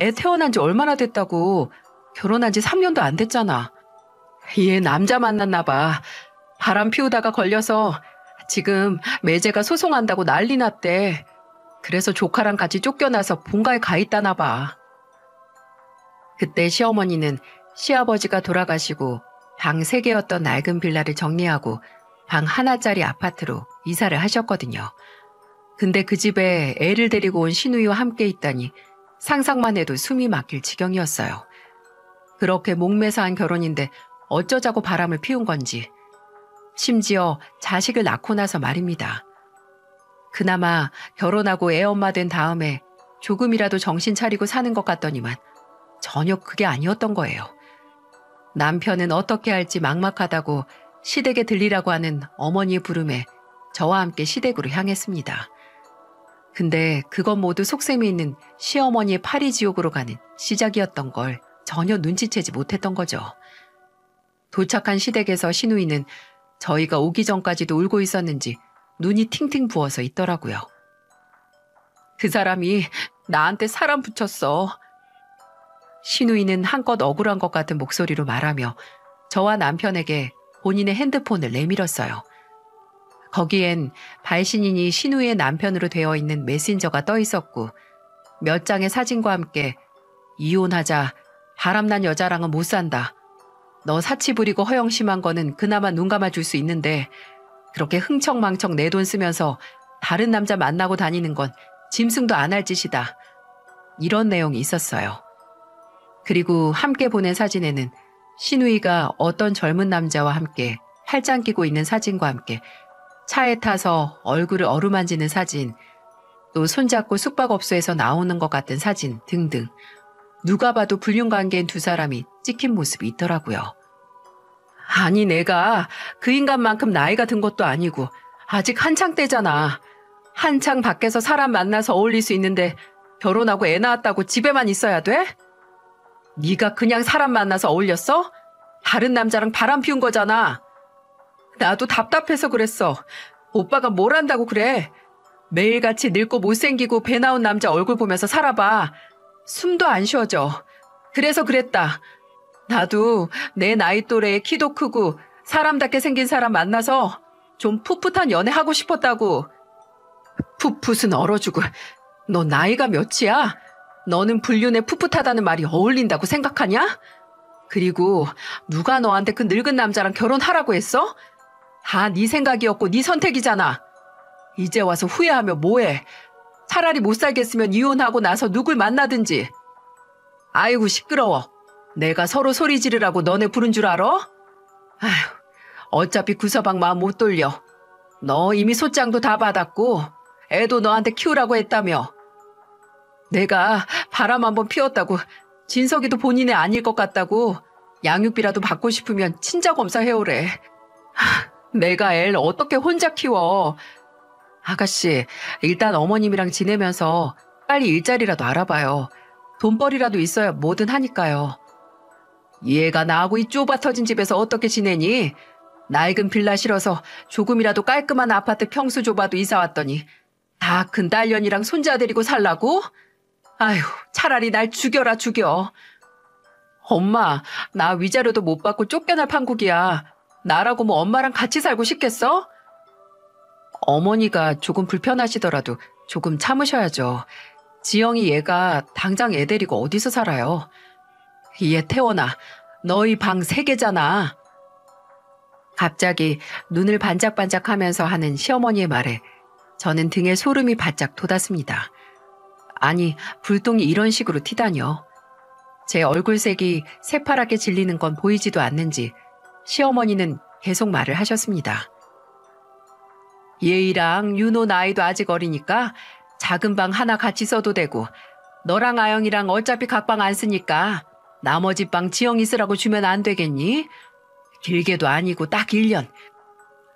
애 태어난 지 얼마나 됐다고. 결혼한 지 3년도 안 됐잖아. 얘 남자 만났나 봐. 바람 피우다가 걸려서 지금 매제가 소송한다고 난리 났대. 그래서 조카랑 같이 쫓겨나서 본가에 가 있다나 봐. 그때 시어머니는 시아버지가 돌아가시고 방 3개였던 낡은 빌라를 정리하고 방 하나짜리 아파트로 이사를 하셨거든요. 근데 그 집에 애를 데리고 온 시누이와 함께 있다니 상상만 해도 숨이 막힐 지경이었어요. 그렇게 목매사한 결혼인데 어쩌자고 바람을 피운 건지. 심지어 자식을 낳고 나서 말입니다. 그나마 결혼하고 애 엄마 된 다음에 조금이라도 정신 차리고 사는 것 같더니만 전혀 그게 아니었던 거예요. 남편은 어떻게 할지 막막하다고 시댁에 들리라고 하는 어머니의 부름에 저와 함께 시댁으로 향했습니다. 근데 그건 모두 속셈이 있는 시어머니의 파리지옥으로 가는 시작이었던 걸 전혀 눈치채지 못했던 거죠. 도착한 시댁에서 시누이는 저희가 오기 전까지도 울고 있었는지 눈이 팅팅 부어서 있더라고요. 그 사람이 나한테 사람 붙였어. 시누이는 한껏 억울한 것 같은 목소리로 말하며 저와 남편에게 본인의 핸드폰을 내밀었어요. 거기엔 발신인이 시누이의 남편으로 되어 있는 메신저가 떠 있었고 몇 장의 사진과 함께 이혼하자, 바람난 여자랑은 못 산다. 너 사치 부리고 허영 심한 거는 그나마 눈 감아줄 수 있는데 그렇게 흥청망청 내 돈 쓰면서 다른 남자 만나고 다니는 건 짐승도 안 할 짓이다. 이런 내용이 있었어요. 그리고 함께 보낸 사진에는 시누이가 어떤 젊은 남자와 함께 팔짱 끼고 있는 사진과 함께 차에 타서 얼굴을 어루만지는 사진, 또 손잡고 숙박업소에서 나오는 것 같은 사진 등등 누가 봐도 불륜관계인 두 사람이 찍힌 모습이 있더라고요. 아니 내가 그 인간만큼 나이가 든 것도 아니고 아직 한창 때잖아. 한창 밖에서 사람 만나서 어울릴 수 있는데 결혼하고 애 낳았다고 집에만 있어야 돼? 네가 그냥 사람 만나서 어울렸어? 다른 남자랑 바람 피운 거잖아. 나도 답답해서 그랬어. 오빠가 뭘 한다고 그래. 매일같이 늙고 못생기고 배 나온 남자 얼굴 보면서 살아봐. 숨도 안 쉬어져. 그래서 그랬다. 나도 내 나이 또래에 키도 크고 사람답게 생긴 사람 만나서 좀 풋풋한 연애 하고 싶었다고. 풋풋은 얼어주고. 너 나이가 몇이야? 너는 불륜에 풋풋하다는 말이 어울린다고 생각하냐? 그리고 누가 너한테 그 늙은 남자랑 결혼하라고 했어? 다 네 생각이었고 네 선택이잖아. 이제 와서 후회하며 뭐해? 차라리 못 살겠으면 이혼하고 나서 누굴 만나든지. 아이고 시끄러워. 내가 서로 소리 지르라고 너네 부른 줄 알아? 아휴, 어차피 구서방 마음 못 돌려. 너 이미 소장도 다 받았고 애도 너한테 키우라고 했다며. 내가 바람 한번 피웠다고 진석이도 본인의 아닐 것 같다고 양육비라도 받고 싶으면 친자검사 해오래. 내가 애를 어떻게 혼자 키워. 아가씨, 일단 어머님이랑 지내면서 빨리 일자리라도 알아봐요. 돈벌이라도 있어야 뭐든 하니까요. 얘가 나하고 이 좁아 터진 집에서 어떻게 지내니? 낡은 빌라 실어서 조금이라도 깔끔한 아파트 평수 좁아도 이사 왔더니 다 큰 딸년이랑 손자 데리고 살라고? 아휴, 차라리 날 죽여라 죽여. 엄마, 나 위자료도 못 받고 쫓겨날 판국이야. 나라고 뭐 엄마랑 같이 살고 싶겠어? 어머니가 조금 불편하시더라도 조금 참으셔야죠. 지영이 얘가 당장 애 데리고 어디서 살아요? 얘 태원아, 너희 방 3개잖아. 갑자기 눈을 반짝반짝하면서 하는 시어머니의 말에 저는 등에 소름이 바짝 돋았습니다. 아니, 불똥이 이런 식으로 튀다뇨. 제 얼굴색이 새파랗게 질리는 건 보이지도 않는지 시어머니는 계속 말을 하셨습니다. 얘이랑 윤호 나이도 아직 어리니까 작은 방 하나 같이 써도 되고 너랑 아영이랑 어차피 각방 안 쓰니까 나머지 방 지영이 쓰라고 주면 안 되겠니? 길게도 아니고 딱 1년.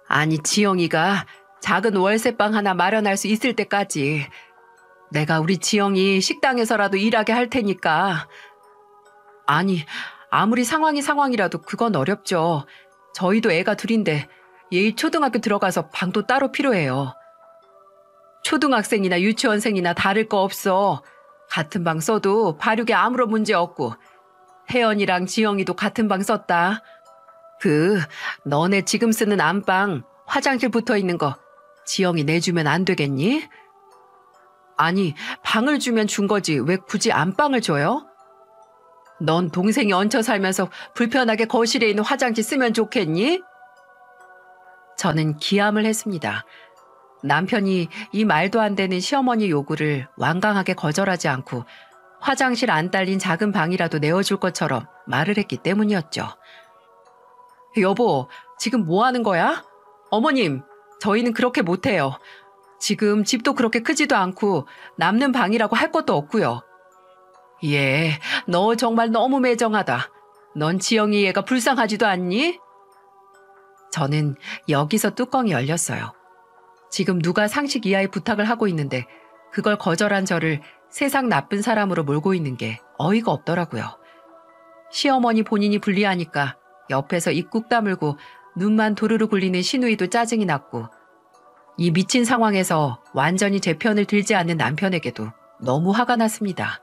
아니 지영이가 작은 월세방 하나 마련할 수 있을 때까지 내가 우리 지영이 식당에서라도 일하게 할 테니까. 아니 아무리 상황이 상황이라도 그건 어렵죠. 저희도 애가 둘인데 얘 초등학교 들어가서 방도 따로 필요해요. 초등학생이나 유치원생이나 다를 거 없어. 같은 방 써도 발육에 아무런 문제 없고 혜연이랑 지영이도 같은 방 썼다. 너네 지금 쓰는 안방 화장실 붙어 있는 거 지영이 내주면 안 되겠니? 아니, 방을 주면 준 거지 왜 굳이 안방을 줘요? 넌 동생이 얹혀 살면서 불편하게 거실에 있는 화장실 쓰면 좋겠니? 저는 기함을 했습니다. 남편이 이 말도 안 되는 시어머니 요구를 완강하게 거절하지 않고 화장실 안 딸린 작은 방이라도 내어줄 것처럼 말을 했기 때문이었죠. 여보, 지금 뭐 하는 거야? 어머님, 저희는 그렇게 못해요. 지금 집도 그렇게 크지도 않고 남는 방이라고 할 것도 없고요. 예, 너 정말 너무 매정하다. 넌 지영이 얘가 불쌍하지도 않니? 저는 여기서 뚜껑이 열렸어요. 지금 누가 상식 이하의 부탁을 하고 있는데 그걸 거절한 저를 세상 나쁜 사람으로 몰고 있는 게 어이가 없더라고요. 시어머니 본인이 불리하니까 옆에서 입 꾹 다물고 눈만 도르르 굴리는 시누이도 짜증이 났고 이 미친 상황에서 완전히 제 편을 들지 않는 남편에게도 너무 화가 났습니다.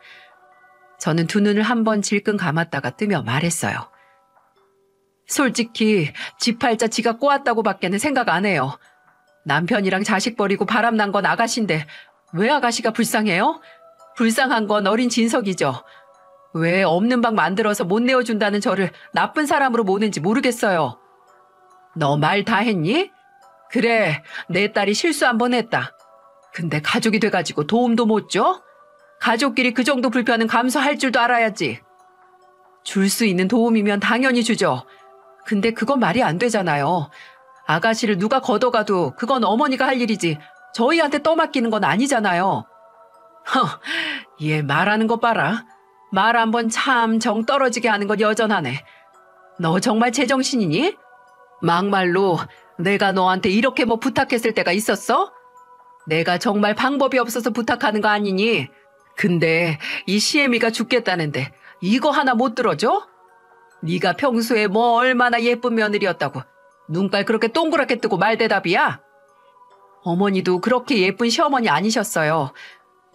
저는 두 눈을 한번 질끈 감았다가 뜨며 말했어요. 솔직히 지 팔자 지가 꼬았다고 밖에는 생각 안 해요. 남편이랑 자식 버리고 바람난 건 아가씨인데 왜 아가씨가 불쌍해요? 불쌍한 건 어린 진석이죠. 왜 없는 방 만들어서 못 내어준다는 저를 나쁜 사람으로 모는지 모르겠어요. 너 말 다 했니? 그래, 내 딸이 실수 한 번 했다. 근데 가족이 돼가지고 도움도 못 줘? 가족끼리 그 정도 불편은 감수할 줄도 알아야지. 줄 수 있는 도움이면 당연히 주죠. 근데 그건 말이 안 되잖아요. 아가씨를 누가 걷어가도 그건 어머니가 할 일이지 저희한테 떠맡기는 건 아니잖아요. 얘 말하는 거 봐라. 말 한 번 참 정 떨어지게 하는 건 여전하네. 너 정말 제정신이니? 막말로 내가 너한테 이렇게 뭐 부탁했을 때가 있었어? 내가 정말 방법이 없어서 부탁하는 거 아니니? 근데 이 시애미가 죽겠다는데 이거 하나 못 들어줘? 네가 평소에 뭐 얼마나 예쁜 며느리였다고 눈깔 그렇게 동그랗게 뜨고 말대답이야? 어머니도 그렇게 예쁜 시어머니 아니셨어요.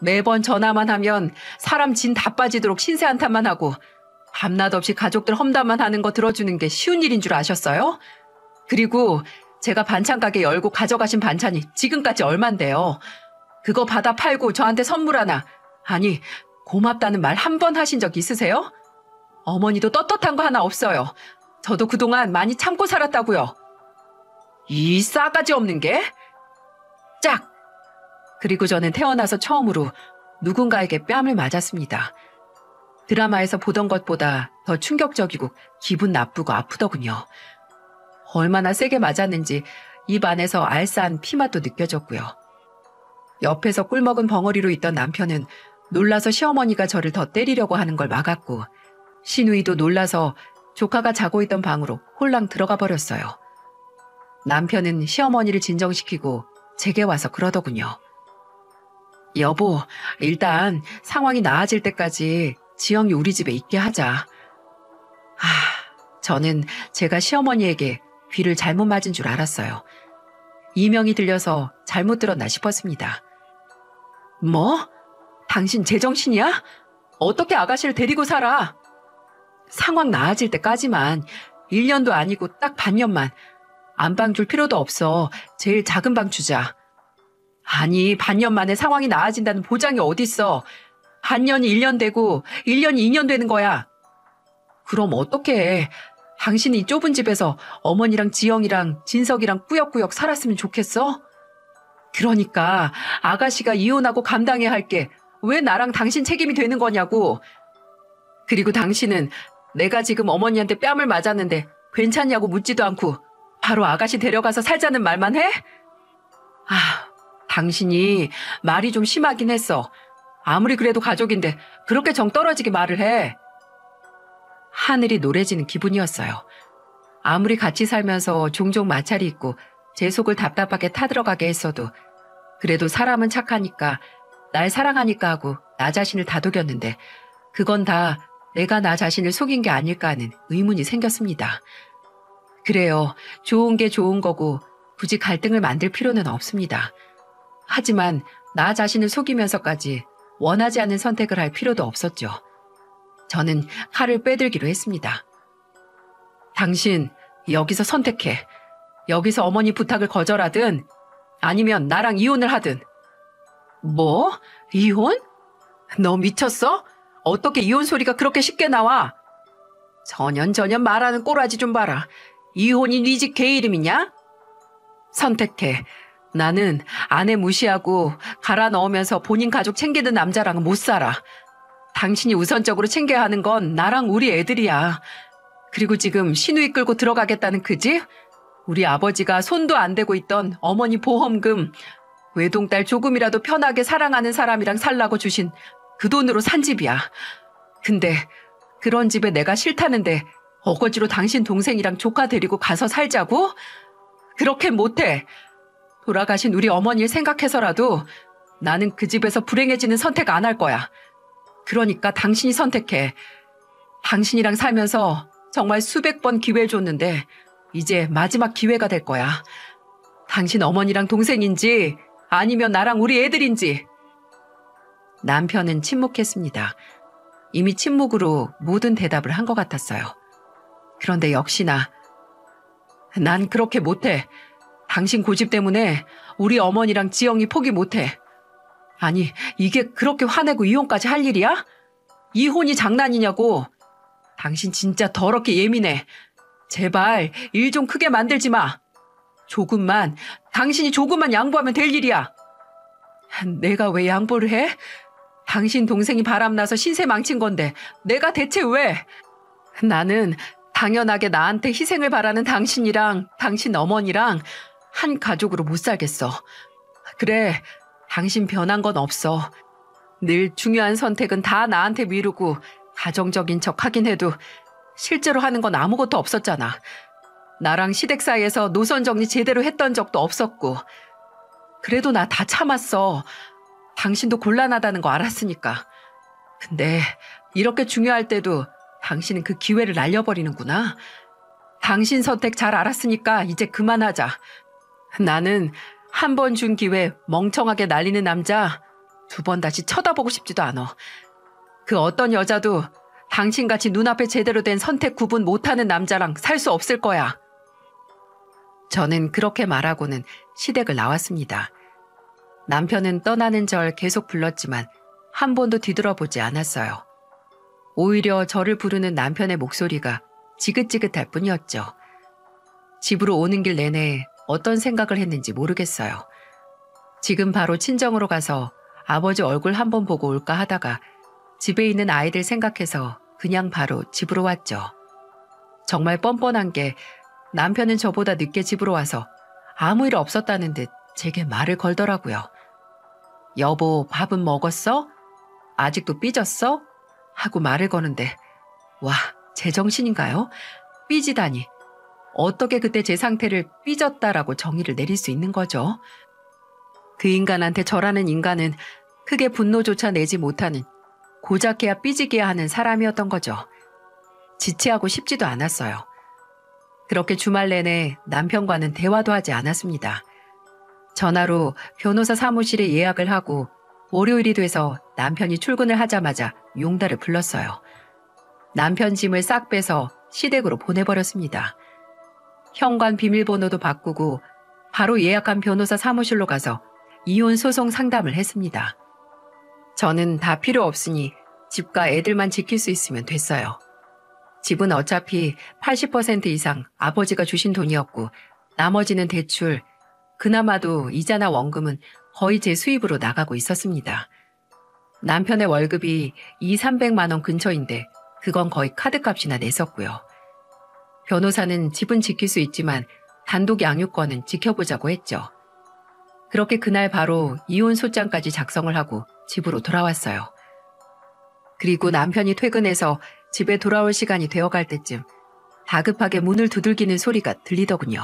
매번 전화만 하면 사람 진 다 빠지도록 신세 한탄만 하고 밤낮 없이 가족들 험담만 하는 거 들어주는 게 쉬운 일인 줄 아셨어요? 그리고 제가 반찬 가게 열고 가져가신 반찬이 지금까지 얼만데요. 그거 받아 팔고 저한테 선물 하나, 아니 고맙다는 말 한 번 하신 적 있으세요? 어머니도 떳떳한 거 하나 없어요. 저도 그동안 많이 참고 살았다고요. 이 싸가지 없는 게? 짝! 그리고 저는 태어나서 처음으로 누군가에게 뺨을 맞았습니다. 드라마에서 보던 것보다 더 충격적이고 기분 나쁘고 아프더군요. 얼마나 세게 맞았는지 입 안에서 알싸한 피맛도 느껴졌고요. 옆에서 꿀먹은 벙어리로 있던 남편은 놀라서 시어머니가 저를 더 때리려고 하는 걸 막았고 시누이도 놀라서 조카가 자고 있던 방으로 홀랑 들어가 버렸어요. 남편은 시어머니를 진정시키고 제게 와서 그러더군요. 여보, 일단 상황이 나아질 때까지 지영이 우리 집에 있게 하자. 저는 제가 시어머니에게 귀를 잘못 맞은 줄 알았어요. 이명이 들려서 잘못 들었나 싶었습니다. 뭐? 당신 제정신이야? 어떻게 아가씨를 데리고 살아? 상황 나아질 때까지만 1년도 아니고 딱 반년만 안방 줄 필요도 없어. 제일 작은 방 주자. 아니 반년 만에 상황이 나아진다는 보장이 어딨어. 반년이 1년 되고 1년이 2년 되는 거야. 그럼 어떡해. 당신이 이 좁은 집에서 어머니랑 지영이랑 진석이랑 꾸역꾸역 살았으면 좋겠어? 그러니까 아가씨가 이혼하고 감당해야 할 게 왜 나랑 당신 책임이 되는 거냐고. 그리고 당신은 내가 지금 어머니한테 뺨을 맞았는데 괜찮냐고 묻지도 않고 바로 아가씨 데려가서 살자는 말만 해? 당신이 말이 좀 심하긴 했어. 아무리 그래도 가족인데 그렇게 정 떨어지게 말을 해. 하늘이 노래지는 기분이었어요. 아무리 같이 살면서 종종 마찰이 있고 제 속을 답답하게 타들어가게 했어도 그래도 사람은 착하니까 날 사랑하니까 하고 나 자신을 다독였는데 그건 다 내가 나 자신을 속인 게 아닐까 하는 의문이 생겼습니다. 그래요. 좋은 게 좋은 거고 굳이 갈등을 만들 필요는 없습니다. 하지만 나 자신을 속이면서까지 원하지 않는 선택을 할 필요도 없었죠. 저는 칼을 빼들기로 했습니다. 당신, 여기서 선택해. 여기서 어머니 부탁을 거절하든 아니면 나랑 이혼을 하든. 뭐? 이혼? 너 미쳤어? 어떻게 이혼 소리가 그렇게 쉽게 나와? 전연 말하는 꼬라지 좀 봐라. 이혼이 네 집 개 이름이냐? 선택해. 나는 아내 무시하고 갈아 넣으면서 본인 가족 챙기는 남자랑은 못 살아. 당신이 우선적으로 챙겨야 하는 건 나랑 우리 애들이야. 그리고 지금 시누이 끌고 들어가겠다는 그 집? 우리 아버지가 손도 안 대고 있던 어머니 보험금, 외동딸 조금이라도 편하게 사랑하는 사람이랑 살라고 주신 그 돈으로 산 집이야. 근데 그런 집에 내가 싫다는데 어거지로 당신 동생이랑 조카 데리고 가서 살자고? 그렇게 못해. 돌아가신 우리 어머니를 생각해서라도 나는 그 집에서 불행해지는 선택 안 할 거야. 그러니까 당신이 선택해. 당신이랑 살면서 정말 수백 번 기회 줬는데 이제 마지막 기회가 될 거야. 당신 어머니랑 동생인지 아니면 나랑 우리 애들인지. 남편은 침묵했습니다. 이미 침묵으로 모든 대답을 한 것 같았어요. 그런데 역시나 난 그렇게 못해. 당신 고집 때문에 우리 어머니랑 지영이 포기 못해. 아니, 이게 그렇게 화내고 이혼까지 할 일이야? 이혼이 장난이냐고. 당신 진짜 더럽게 예민해. 제발 일 좀 크게 만들지 마. 당신이 조금만 양보하면 될 일이야. 내가 왜 양보를 해? 당신 동생이 바람나서 신세 망친 건데 내가 대체 왜? 나는 당연하게 나한테 희생을 바라는 당신이랑 당신 어머니랑 한 가족으로 못 살겠어. 그래, 당신 변한 건 없어. 늘 중요한 선택은 다 나한테 미루고 가정적인 척 하긴 해도 실제로 하는 건 아무것도 없었잖아. 나랑 시댁 사이에서 노선 정리 제대로 했던 적도 없었고. 그래도 나 다 참았어. 당신도 곤란하다는 거 알았으니까. 근데 이렇게 중요할 때도 당신은 그 기회를 날려버리는구나. 당신 선택 잘 알았으니까 이제 그만하자. 나는 한 번 준 기회 멍청하게 날리는 남자 2번 다시 쳐다보고 싶지도 않아. 그 어떤 여자도 당신같이 눈앞에 제대로 된 선택 구분 못하는 남자랑 살 수 없을 거야. 저는 그렇게 말하고는 시댁을 나왔습니다. 남편은 떠나는 절 계속 불렀지만 한 번도 뒤돌아보지 않았어요. 오히려 저를 부르는 남편의 목소리가 지긋지긋할 뿐이었죠. 집으로 오는 길 내내 어떤 생각을 했는지 모르겠어요. 지금 바로 친정으로 가서 아버지 얼굴 한번 보고 올까 하다가 집에 있는 아이들 생각해서 그냥 바로 집으로 왔죠. 정말 뻔뻔한 게 남편은 저보다 늦게 집으로 와서 아무 일 없었다는 듯 제게 말을 걸더라고요. 여보, 밥은 먹었어? 아직도 삐졌어? 하고 말을 거는데 와, 제정신인가요? 삐지다니. 어떻게 그때 제 상태를 삐졌다라고 정의를 내릴 수 있는 거죠? 그 인간한테 저라는 인간은 크게 분노조차 내지 못하는 고작해야 삐지게야 하는 사람이었던 거죠. 지체하고 싶지도 않았어요. 그렇게 주말 내내 남편과는 대화도 하지 않았습니다. 전화로 변호사 사무실에 예약을 하고 월요일이 돼서 남편이 출근을 하자마자 용달을 불렀어요. 남편 짐을 싹 빼서 시댁으로 보내버렸습니다. 현관 비밀번호도 바꾸고 바로 예약한 변호사 사무실로 가서 이혼 소송 상담을 했습니다. 저는 다 필요 없으니 집과 애들만 지킬 수 있으면 됐어요. 집은 어차피 80% 이상 아버지가 주신 돈이었고 나머지는 대출, 그나마도 이자나 원금은 거의 제 수입으로 나가고 있었습니다. 남편의 월급이 200~300만 원 근처인데 그건 거의 카드값이나 냈었고요. 변호사는 집은 지킬 수 있지만 단독 양육권은 지켜보자고 했죠. 그렇게 그날 바로 이혼 소장까지 작성을 하고 집으로 돌아왔어요. 그리고 남편이 퇴근해서 집에 돌아올 시간이 되어갈 때쯤 다급하게 문을 두들기는 소리가 들리더군요.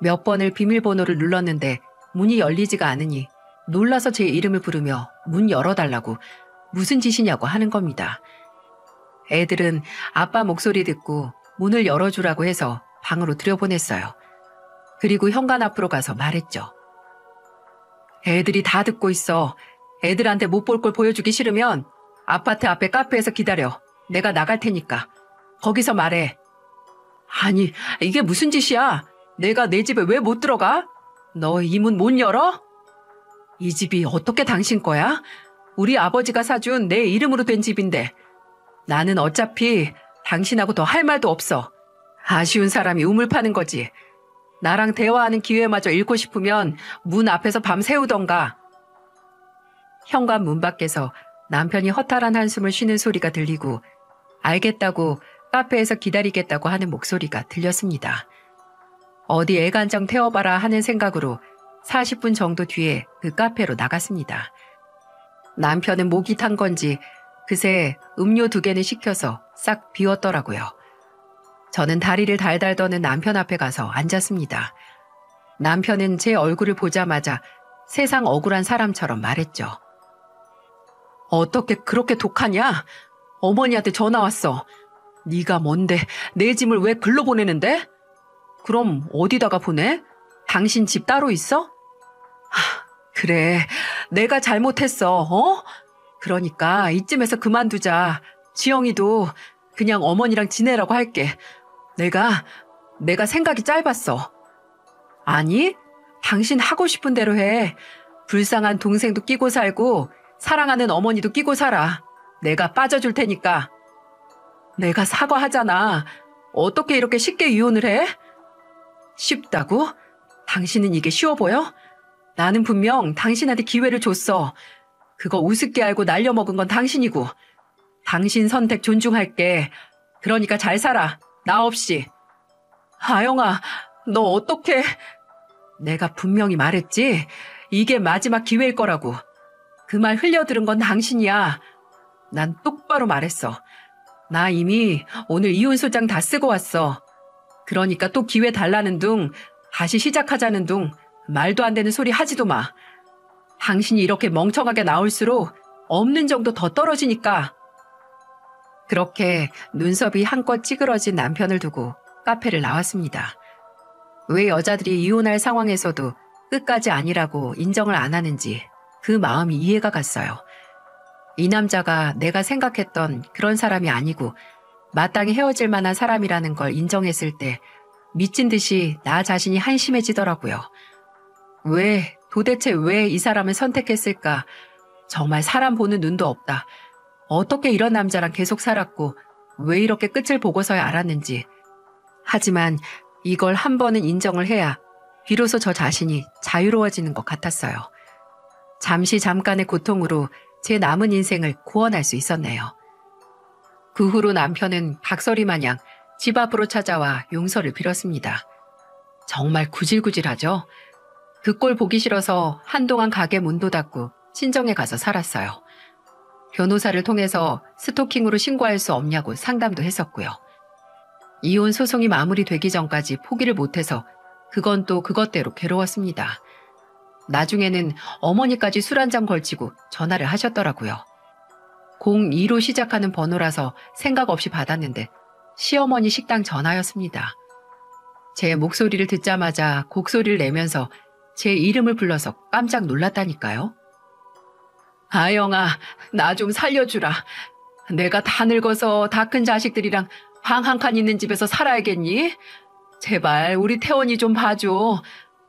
몇 번을 비밀번호를 눌렀는데 문이 열리지가 않으니 놀라서 제 이름을 부르며 문 열어달라고 무슨 짓이냐고 하는 겁니다. 애들은 아빠 목소리 듣고 문을 열어주라고 해서 방으로 들여보냈어요. 그리고 현관 앞으로 가서 말했죠. 애들이 다 듣고 있어. 애들한테 못 볼 걸 보여주기 싫으면 아파트 앞에 카페에서 기다려. 내가 나갈 테니까. 거기서 말해. 아니, 이게 무슨 짓이야? 내가 내 집에 왜 못 들어가? 너 이 문 못 열어? 이 집이 어떻게 당신 거야? 우리 아버지가 사준 내 이름으로 된 집인데 나는 어차피 당신하고 더 할 말도 없어. 아쉬운 사람이 우물 파는 거지. 나랑 대화하는 기회마저 잃고 싶으면 문 앞에서 밤 새우던가. 현관 문 밖에서 남편이 허탈한 한숨을 쉬는 소리가 들리고 알겠다고 카페에서 기다리겠다고 하는 목소리가 들렸습니다. 어디 애간장 태워봐라 하는 생각으로 40분 정도 뒤에 그 카페로 나갔습니다. 남편은 목이 탄 건지 그새 음료 2개는 시켜서 싹 비웠더라고요. 저는 다리를 달달 떠는 남편 앞에 가서 앉았습니다. 남편은 제 얼굴을 보자마자 세상 억울한 사람처럼 말했죠. 어떻게 그렇게 독하냐? 어머니한테 전화 왔어. 네가 뭔데 내 짐을 왜 글로 보내는데? 그럼 어디다가 보내? 당신 집 따로 있어? 그래, 내가 잘못했어. 어? 그러니까 이쯤에서 그만두자. 지영이도 그냥 어머니랑 지내라고 할게. 내가 생각이 짧았어. 아니, 당신 하고 싶은 대로 해. 불쌍한 동생도 끼고 살고 사랑하는 어머니도 끼고 살아. 내가 빠져줄 테니까. 내가 사과하잖아. 어떻게 이렇게 쉽게 이혼을 해? 쉽다고? 당신은 이게 쉬워 보여? 나는 분명 당신한테 기회를 줬어. 그거 우습게 알고 날려먹은 건 당신이고. 당신 선택 존중할게. 그러니까 잘 살아. 나 없이. 아영아, 너 어떡해? 내가 분명히 말했지. 이게 마지막 기회일 거라고. 그 말 흘려들은 건 당신이야. 난 똑바로 말했어. 나 이미 오늘 이혼 소장 다 쓰고 왔어. 그러니까 또 기회 달라는 둥, 다시 시작하자는 둥, 말도 안 되는 소리 하지도 마. 당신이 이렇게 멍청하게 나올수록 없는 정도 더 떨어지니까. 그렇게 눈썹이 한껏 찌그러진 남편을 두고 카페를 나왔습니다. 왜 여자들이 이혼할 상황에서도 끝까지 아니라고 인정을 안 하는지 그 마음이 이해가 갔어요. 이 남자가 내가 생각했던 그런 사람이 아니고 마땅히 헤어질 만한 사람이라는 걸 인정했을 때 미친 듯이 나 자신이 한심해지더라고요. 도대체 왜 이 사람을 선택했을까? 정말 사람 보는 눈도 없다. 어떻게 이런 남자랑 계속 살았고 왜 이렇게 끝을 보고서야 알았는지. 하지만 이걸 한 번은 인정을 해야 비로소 저 자신이 자유로워지는 것 같았어요. 잠깐의 고통으로 제 남은 인생을 구원할 수 있었네요. 그 후로 남편은 각설이 마냥 집 앞으로 찾아와 용서를 빌었습니다. 정말 구질구질하죠? 그 꼴 보기 싫어서 한동안 가게 문도 닫고 친정에 가서 살았어요. 변호사를 통해서 스토킹으로 신고할 수 없냐고 상담도 했었고요. 이혼 소송이 마무리되기 전까지 포기를 못해서 그건 또 그것대로 괴로웠습니다. 나중에는 어머니까지 술 한 잔 걸치고 전화를 하셨더라고요. 02로 시작하는 번호라서 생각 없이 받았는데 시어머니 식당 전화였습니다. 제 목소리를 듣자마자 곡소리를 내면서 제 이름을 불러서 깜짝 놀랐다니까요. 아영아, 나 좀 살려주라. 내가 다 늙어서 다 큰 자식들이랑 방 한 칸 있는 집에서 살아야겠니? 제발 우리 태원이 좀 봐줘.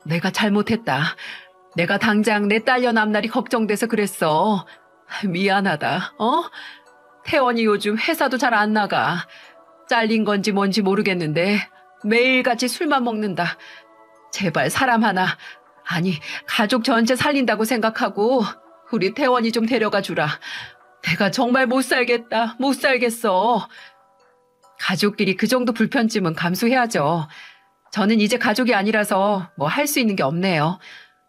내가 잘못했다. 내가 당장 내 딸려 앞날이 걱정돼서 그랬어. 미안하다. 태원이 요즘 회사도 잘 안 나가. 잘린 건지 뭔지 모르겠는데 매일같이 술만 먹는다. 제발 사람 하나, 아니 가족 전체 살린다고 생각하고 우리 태원이 좀 데려가 주라. 내가 정말 못 살겠다. 못 살겠어. 가족끼리 그 정도 불편쯤은 감수해야죠. 저는 이제 가족이 아니라서 뭐 할 수 있는 게 없네요.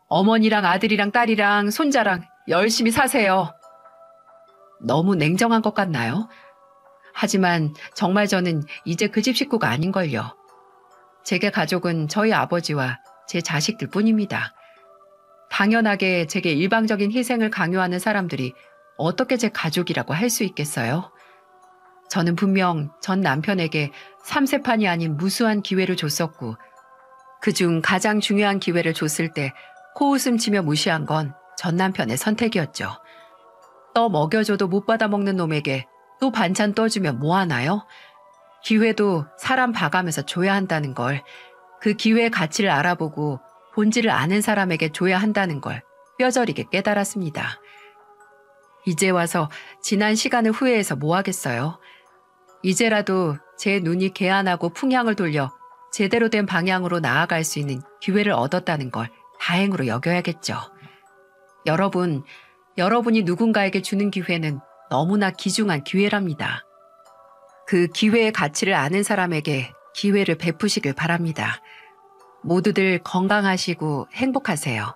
어머니랑 아들이랑 딸이랑 손자랑 열심히 사세요. 너무 냉정한 것 같나요? 하지만 정말 저는 이제 그 집 식구가 아닌걸요. 제게 가족은 저희 아버지와 제 자식들 뿐입니다. 당연하게 제게 일방적인 희생을 강요하는 사람들이 어떻게 제 가족이라고 할 수 있겠어요? 저는 분명 전 남편에게 3세판이 아닌 무수한 기회를 줬었고 그중 가장 중요한 기회를 줬을 때 코웃음 치며 무시한 건 전 남편의 선택이었죠. 떠 먹여줘도 못 받아먹는 놈에게 또 반찬 떠주면 뭐하나요? 기회도 사람 봐가면서 줘야 한다는 걸, 그 기회의 가치를 알아보고 본질을 아는 사람에게 줘야 한다는 걸 뼈저리게 깨달았습니다. 이제 와서 지난 시간을 후회해서 뭐 하겠어요? 이제라도 제 눈이 개안하고 풍향을 돌려 제대로 된 방향으로 나아갈 수 있는 기회를 얻었다는 걸 다행으로 여겨야겠죠. 여러분이 누군가에게 주는 기회는 너무나 귀중한 기회랍니다. 그 기회의 가치를 아는 사람에게 기회를 베푸시길 바랍니다. 모두들 건강하시고 행복하세요.